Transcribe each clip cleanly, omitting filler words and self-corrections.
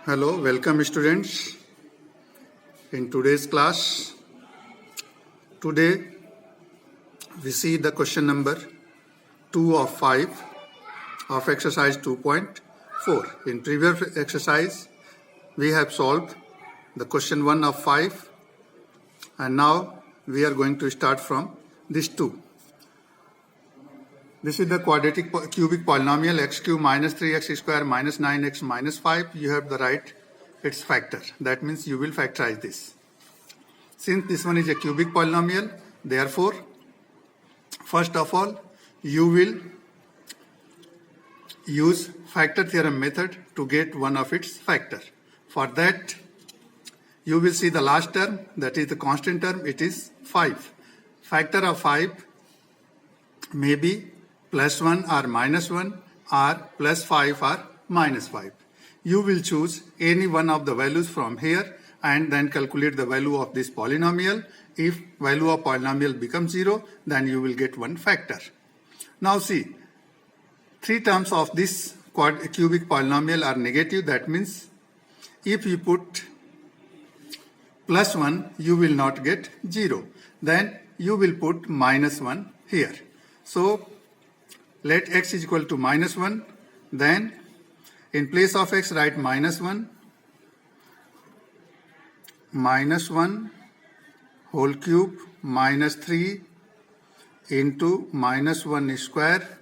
Hello, welcome students. In today's class, today we see the question number 2 of 5 of exercise 2.4. In previous exercise, we have solved the question 1 of 5 and now we are going to start from this 2. This is the quadratic cubic polynomial x cube minus 3x square minus 9x minus 5. You have the right its factor. That means you will factorize this. Since this one is a cubic polynomial, therefore, first of all, you will use factor theorem method to get one of its factor. For that, you will see the last term, that is the constant term, it is 5. Factor of 5 may be plus 1 or minus 1 or plus 5 or minus 5. You will choose any one of the values from here and then calculate the value of this polynomial. If value of polynomial becomes 0, then you will get one factor. Now see, 3 terms of this cubic polynomial are negative. That means if you put plus 1, you will not get 0. Then you will put minus 1 here. So let x is equal to minus 1. Then in place of x, write minus 1 whole cube minus 3 into minus 1 square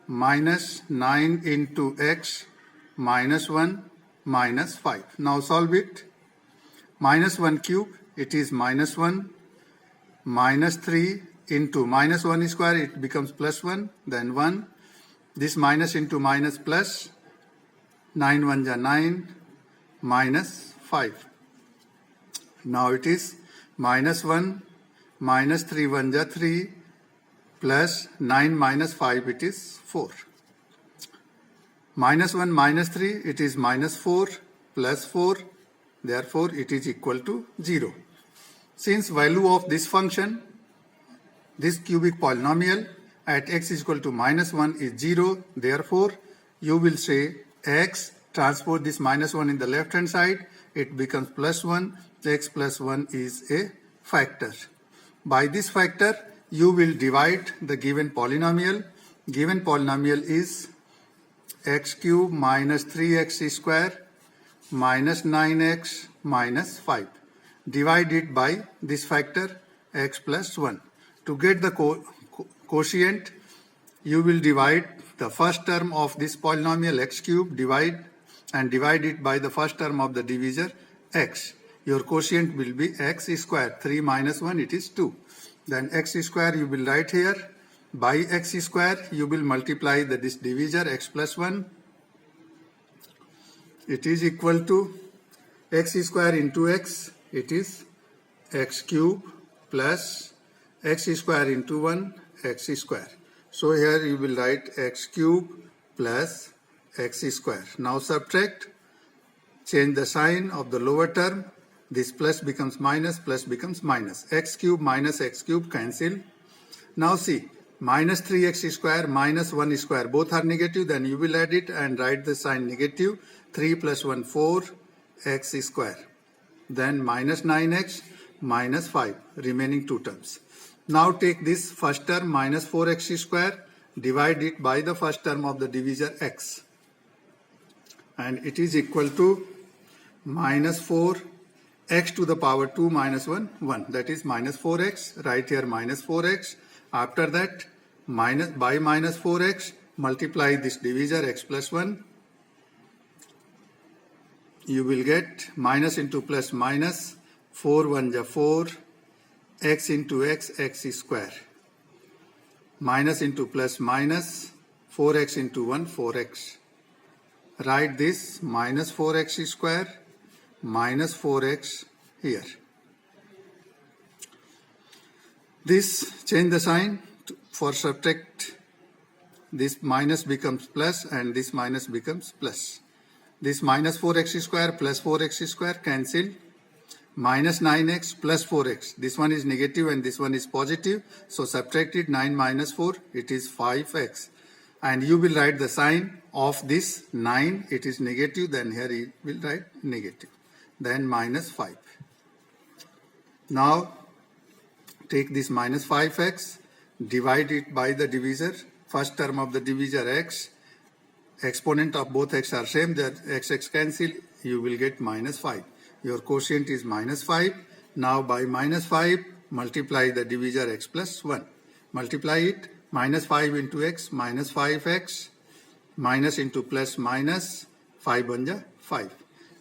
minus 9 into x minus 1 minus 5. Now solve it. Minus 1 cube, it is minus 1 minus 3 into minus 1 square, it becomes plus 1, then 1. This minus into minus plus, 9 1 are 9, minus 5. Now it is minus 1, minus 3 1 are 3, plus 9 minus 5, it is 4. Minus 1 minus 3, it is minus 4, plus 4, therefore it is equal to 0. Since value of this function, this cubic polynomial at x is equal to minus 1 is 0. Therefore, you will say x transpose this minus 1 in the left hand side. It becomes plus 1. X plus 1 is a factor. By this factor, you will divide the given polynomial. Given polynomial is x cube minus 3x square minus 9x minus 5. Divide it by this factor x plus 1. To get the quotient, you will divide the first term of this polynomial x cube, divide it by the first term of the divisor x. Your quotient will be x square. 3 minus 1, it is 2. Then x square you will write here. By x square, you will multiply this divisor x plus 1. It is equal to x square into x. It is x cube plus x square into 1 x square. So here you will write x cube plus x square. Now subtract, change the sign of the lower term. This plus becomes minus, plus becomes minus. X cube minus x cube cancel. Now see, minus 3x square minus 1 square, both are negative. Then you will add it and write the sign negative. 3 plus 1 4 x square. Then minus 9x minus 5, remaining 2 terms. Now take this first term minus 4x square, divide it by the first term of the divisor x. And it is equal to minus 4 x to the power 2 minus 1, 1. That is minus 4x, write here minus 4x. After that, by minus 4x, multiply this divisor x plus 1. You will get minus into plus minus, 4 1 are 4, x into x square. Minus into plus minus, 4x into 1, 4x. Write this minus 4x square minus 4x here. This, change the sign for subtract. This minus becomes plus and this minus becomes plus. This minus 4x square plus 4x square cancel. Minus 9x plus 4x. This one is negative and this one is positive. So subtract it. 9 minus 4, it is 5x. and you will write the sign of this 9. It is negative, then here you will write negative, then minus 5. Now take this minus 5x, divide it by the divisor. First term of the divisor x, exponent of both x are same, that x cancel, you will get minus 5. Your quotient is minus 5. Now by minus 5, multiply the divisor x plus 1. Multiply it, minus 5 into x, minus 5x, minus into plus minus, 5 banja 5.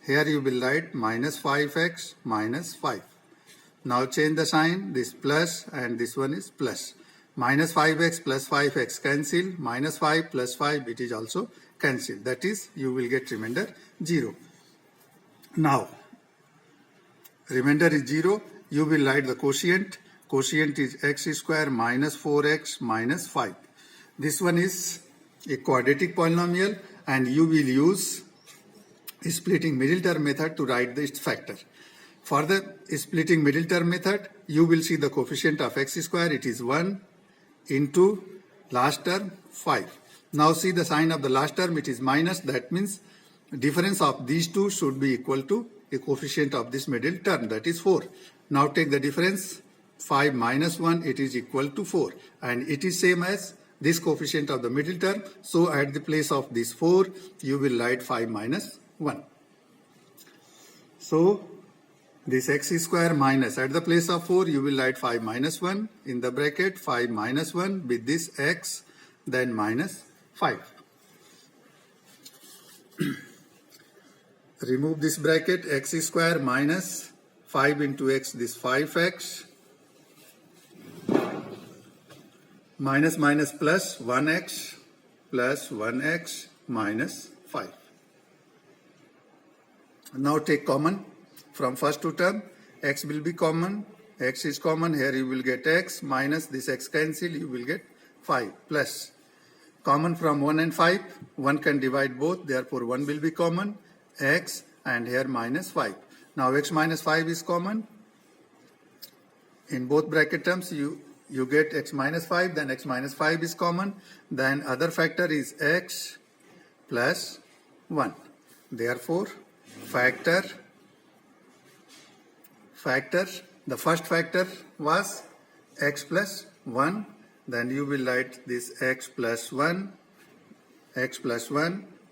Here you will write minus 5x minus 5. Now change the sign, this plus and this one is plus. Minus 5x plus 5x cancel, minus 5 plus 5, it is also cancel. That is, you will get remainder 0. Now, remainder is 0. You will write the quotient. Quotient is x square minus 4x minus 5. This one is a quadratic polynomial, and you will use splitting middle term method to write its factor. For the splitting middle term method, you will see the coefficient of x square. It is 1 into last term 5. Now see the sign of the last term. It is minus. That means difference of these two should be equal to the coefficient of this middle term. That is 4. Now take the difference. 5 minus 1. It is equal to 4. And it is same as this coefficient of the middle term. So at the place of this 4, you will write 5 minus 1. So this x square minus, at the place of 4, you will write 5 minus 1 in the bracket, 5 minus 1 with this x, then minus 5. Remove this bracket, x square minus 5 into x, this 5x, minus minus plus 1x minus 5. Now take common. From first two term, x will be common, x is common, here you will get x, minus this x cancel, you will get 5, plus. Common from 1 and 5, 1 can divide both, therefore 1 will be common, x, and here minus 5. Now x minus 5 is common. In both bracket terms, you get x minus 5, then x minus 5 is common, then other factor is x plus 1. Therefore, the first factor was x plus 1, then you will write this x plus 1,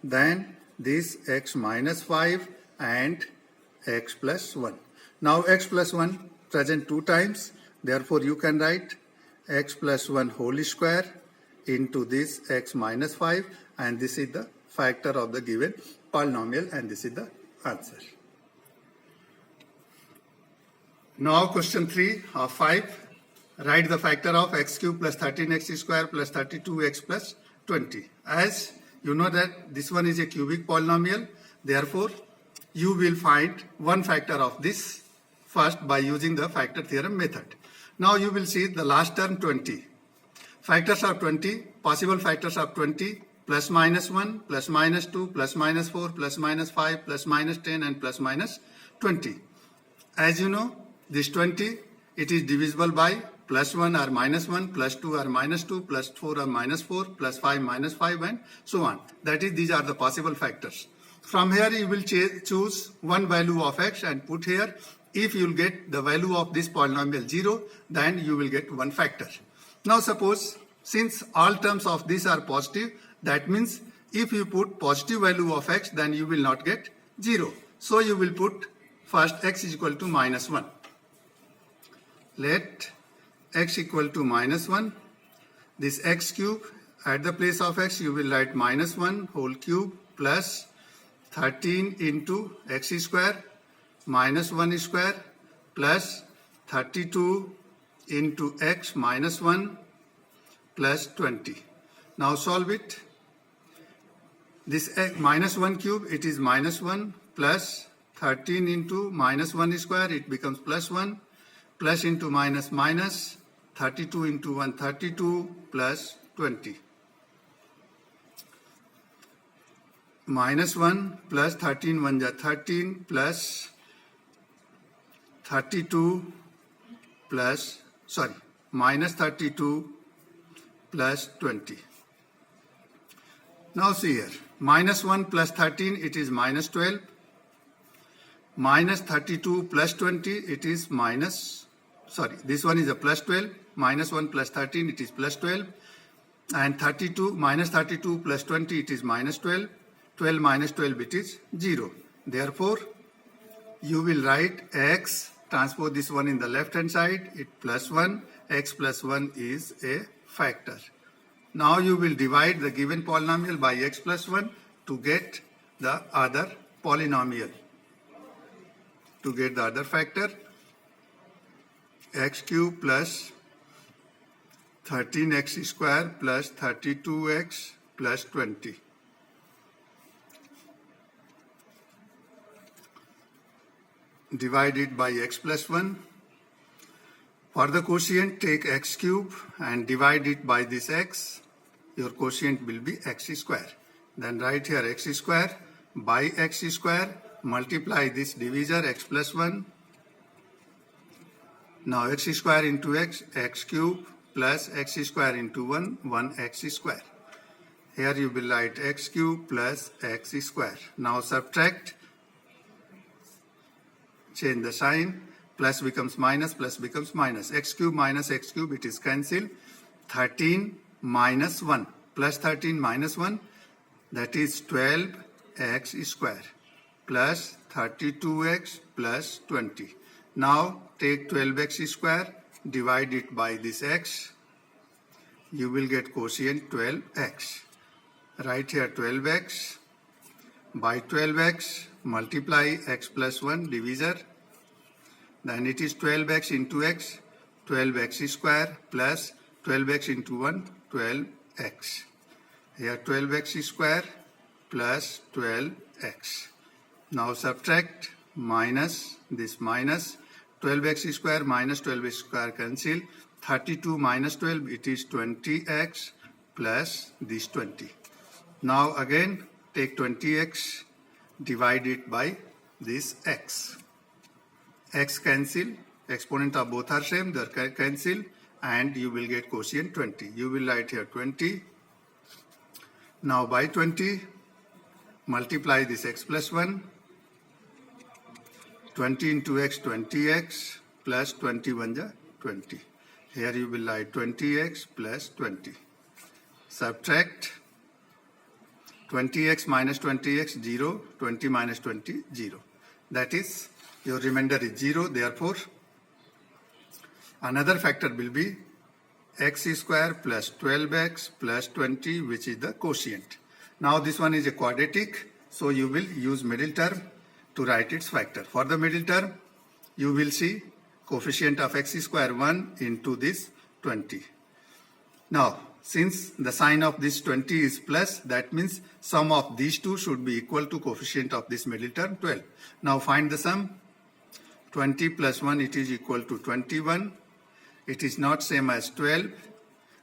then this x minus 5 and x plus 1. Now x plus 1 present 2 times, therefore you can write x plus 1 whole square into this x minus 5, and this is the factor of the given polynomial, and this is the answer. Now question 3 of 5. Write the factor of x cube plus 13x square plus 32x plus 20. As you know that this one is a cubic polynomial, therefore you will find one factor of this first by using the factor theorem method. Now you will see the last term 20. Factors of 20, possible factors of 20, plus minus 1, plus minus 2, plus minus 4, plus minus 5, plus minus 10, and plus minus 20. As you know, this 20, it is divisible by plus 1 or minus 1, plus 2 or minus 2, plus 4 or minus 4, plus 5 minus 5, and so on. That is, these are the possible factors. From here, you will choose one value of x and put here. If you will get the value of this polynomial 0, then you will get one factor. Now suppose, since all terms of this are positive, that means if you put positive value of x, then you will not get 0. So you will put first x is equal to minus 1. Let x equal to minus 1. This x cube, at the place of x, you will write minus 1 whole cube plus 13 into x square minus 1 square plus 32 into x minus 1 plus 20. Now solve it. This minus 1 cube, it is minus 1 plus 13 into minus 1 square, it becomes plus 1, plus into minus minus, 32 into 1, 32 plus 20. Minus 1 plus 13 1 ja 13 plus 32 plus, minus 32 plus 20. Now see here, minus 1 plus 13, it is minus 12. Minus 32 plus 20, it is minus, sorry, this one is a plus 12. Minus 1 plus 13, it is plus 12. And 32, minus 32 plus 20, it is minus 12. 12 minus 12, it is 0. Therefore, you will write x, transpose this one in the left hand side, it plus 1. X plus 1 is a factor. Now you will divide the given polynomial by x plus 1 to get the other polynomial. To get the other factor, x cube plus 13x square plus 32x plus 20. Divide it by x plus 1. For the quotient, take x cube and divide it by this x. Your quotient will be x square. Then write here x square by x square. Multiply this divisor x plus 1. Now x square into x, x cube plus x square into 1, 1x square. Here you will write x cube plus x square. Now subtract, change the sign, plus becomes minus, plus becomes minus. X cube minus x cube, it is cancelled. 13 minus 1 plus 13 minus 1, that is 12x square plus 32x plus 20. Now take 12x square, divide it by this x. You will get quotient 12x. Write here 12x by 12x, multiply x plus 1 divisor. Then it is 12x into x, 12x square plus 12x into 1, 12x. Here 12x square plus 12x. Now subtract, minus this minus, 12x square minus 12x square cancel. 32 minus 12, it is 20x plus this 20. Now again take 20x, divide it by this x. X cancel, exponent of both are same, they cancel, and you will get quotient 20. You will write here 20. Now by 20, multiply this x plus 1. 20 into x, 20x plus 21 is 20. Here you will write 20x plus 20. Subtract 20x minus 20x, 0. 20 minus 20, 0. That is, your remainder is 0. Therefore, another factor will be x square plus 12x plus 20, which is the quotient. Now this one is a quadratic, so you will use middle term to write its factor. For the middle term, you will see coefficient of x square 1 into this 20. Now, since the sign of this 20 is plus, that means sum of these two should be equal to coefficient of this middle term 12. Now find the sum. 20 plus 1, it is equal to 21. It is not same as 12.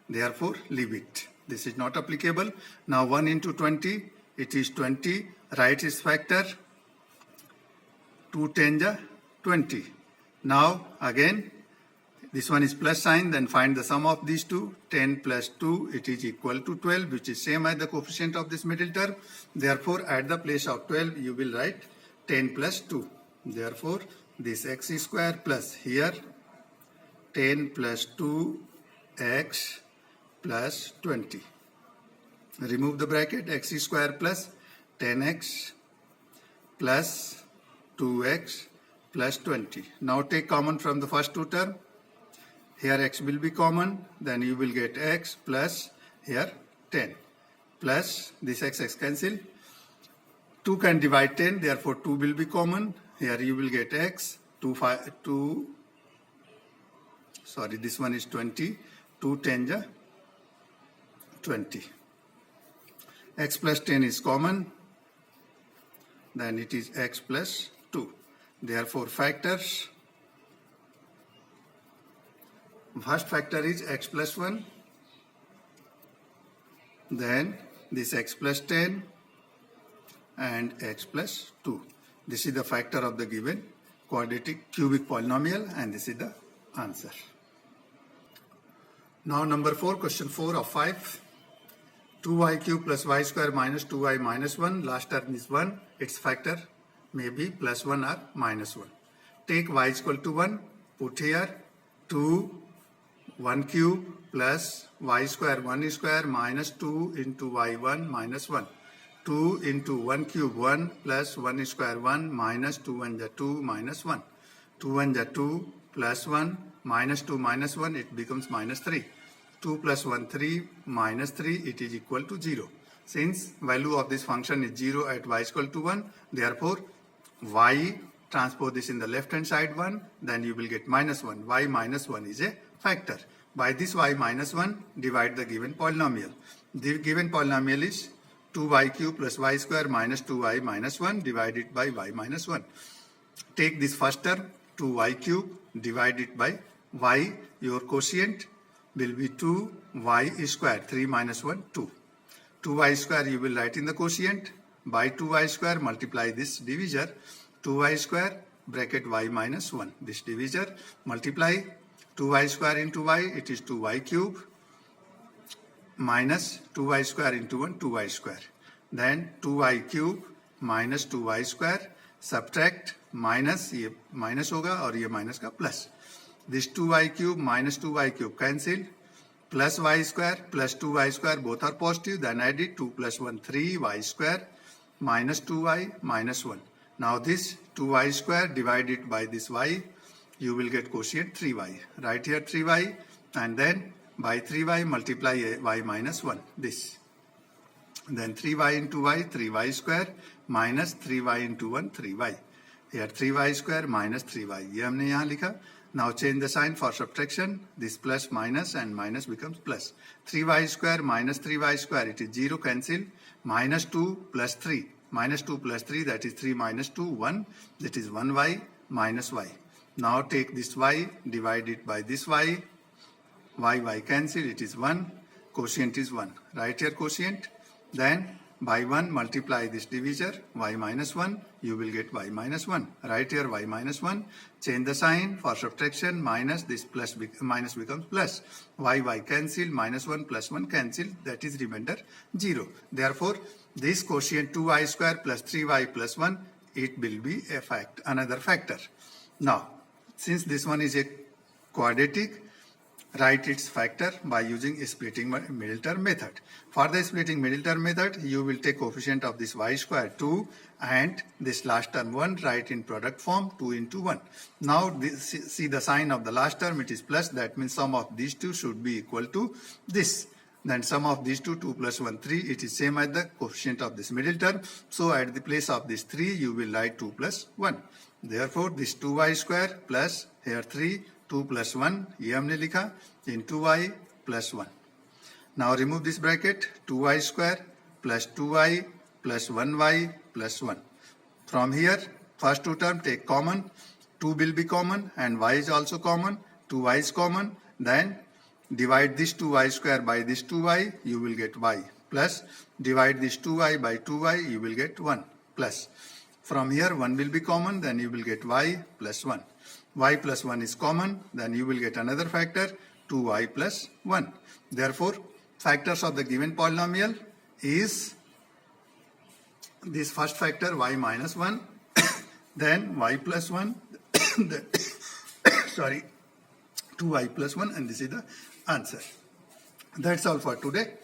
Therefore, leave it. This is not applicable. Now 1 into 20, it is 20. Write its factor. 2 10 is 20. Now again, this one is plus sign, then find the sum of these two. 10 plus 2, it is equal to 12, which is same as the coefficient of this middle term. Therefore, at the place of 12, you will write 10 plus 2. Therefore, this x square plus here 10 plus 2x plus 20. Remove the bracket, x square plus 10x plus 2x plus 20. Now take common from the first two term. Here x will be common, then you will get x plus here 10 plus this x cancel. 2 can divide 10, therefore 2 will be common. Here you will get x, this one is 20, 2 10 is 20. X plus 10 is common, then it is x plus 2. Therefore factors, first factor is x plus 1, then this x plus 10 and x plus 2. This is the factor of the given quadratic cubic polynomial, and this is the answer. Now number 4, question 4 of 5. 2y cube plus y square minus 2y minus 1. Last term is 1. Its factor may be plus 1 or minus 1. Take y is equal to 1. Put here 2 1 cube plus y square 1 square minus 2 into y1 minus 1. 2 into 1 cube 1 plus 1 square 1 minus 2 1 is 2 minus 1. 2 1 is 2 plus 1 minus 2 minus 1, it becomes minus 3. 2 plus 1 3 minus 3, it is equal to 0. Since value of this function is 0 at y is equal to 1, therefore y transpose this in the left hand side 1, then you will get minus 1. Y minus 1 is a factor. By this y minus 1, divide the given polynomial. The given polynomial is 2y cube plus y square minus 2y minus 1 divided by y minus 1. Take this first term, 2y cube, divide it by y. Your quotient will be 2y square. 3 minus 1, 2. 2y square you will write in the quotient. By 2y square multiply this divisor. 2y square bracket y minus 1. This divisor multiply 2y square into y. It is 2y cube minus 2y square into 1, 2y square. Then 2y cube minus 2y square, subtract minus, ये minus होगा और ये minus का plus. This 2y cube minus 2y cube cancelled, plus y square plus 2y square both are positive, then add it, 2 plus 1 3y square minus 2y minus 1. Now this 2y square divided by this y, you will get quotient 3y. Write here 3y and then by 3y multiply y minus 1, this. Then 3y into y, 3y square minus 3y into 1, 3y. Here 3y square minus 3y. ये हमने यहाँ लिखा. Now change the sign for subtraction. This plus minus and minus becomes plus. 3y square minus 3y square, it is 0, cancel. Minus 2 plus 3. Minus 2 plus 3, that is 3 minus 2, 1. That is 1y minus y. Now take this y, divide it by this y. Y cancel, it is 1. Quotient is 1. Write here quotient. Then by 1 multiply this divisor, y minus 1, you will get y minus 1. Write here y minus 1. Change the sign for subtraction, minus this plus minus becomes plus. Y cancel, minus 1 plus 1 cancel, that is remainder 0. Therefore, this quotient 2y square plus 3y plus 1, it will be another factor. Now, since this one is a quadratic, write its factor by using a splitting middle term method. For the splitting middle term method, you will take coefficient of this y square 2 and this last term 1, write in product form 2 into 1. Now see the sign of the last term, it is plus, that means sum of these two should be equal to this. Then sum of these two, 2 plus 1, 3, it is same as the coefficient of this middle term. So at the place of this 3, you will write 2 plus 1. Therefore, this 2y square plus here 3, 2 plus 1, ये हमने लिखा, into y plus 1. Now remove this bracket, 2y square plus 2y plus 1y plus 1. From here, first two term take common, 2 will be common and y is also common, 2y is common, then divide this 2y square by this 2y, you will get y, plus divide this 2y by 2y, you will get 1, plus. From here 1 will be common, then you will get y plus 1. Y plus 1 is common, then you will get another factor, 2y plus 1. Therefore, factors of the given polynomial is this first factor y minus 1, then y plus 1, then, sorry, 2y plus 1, and this is the answer. That's all for today.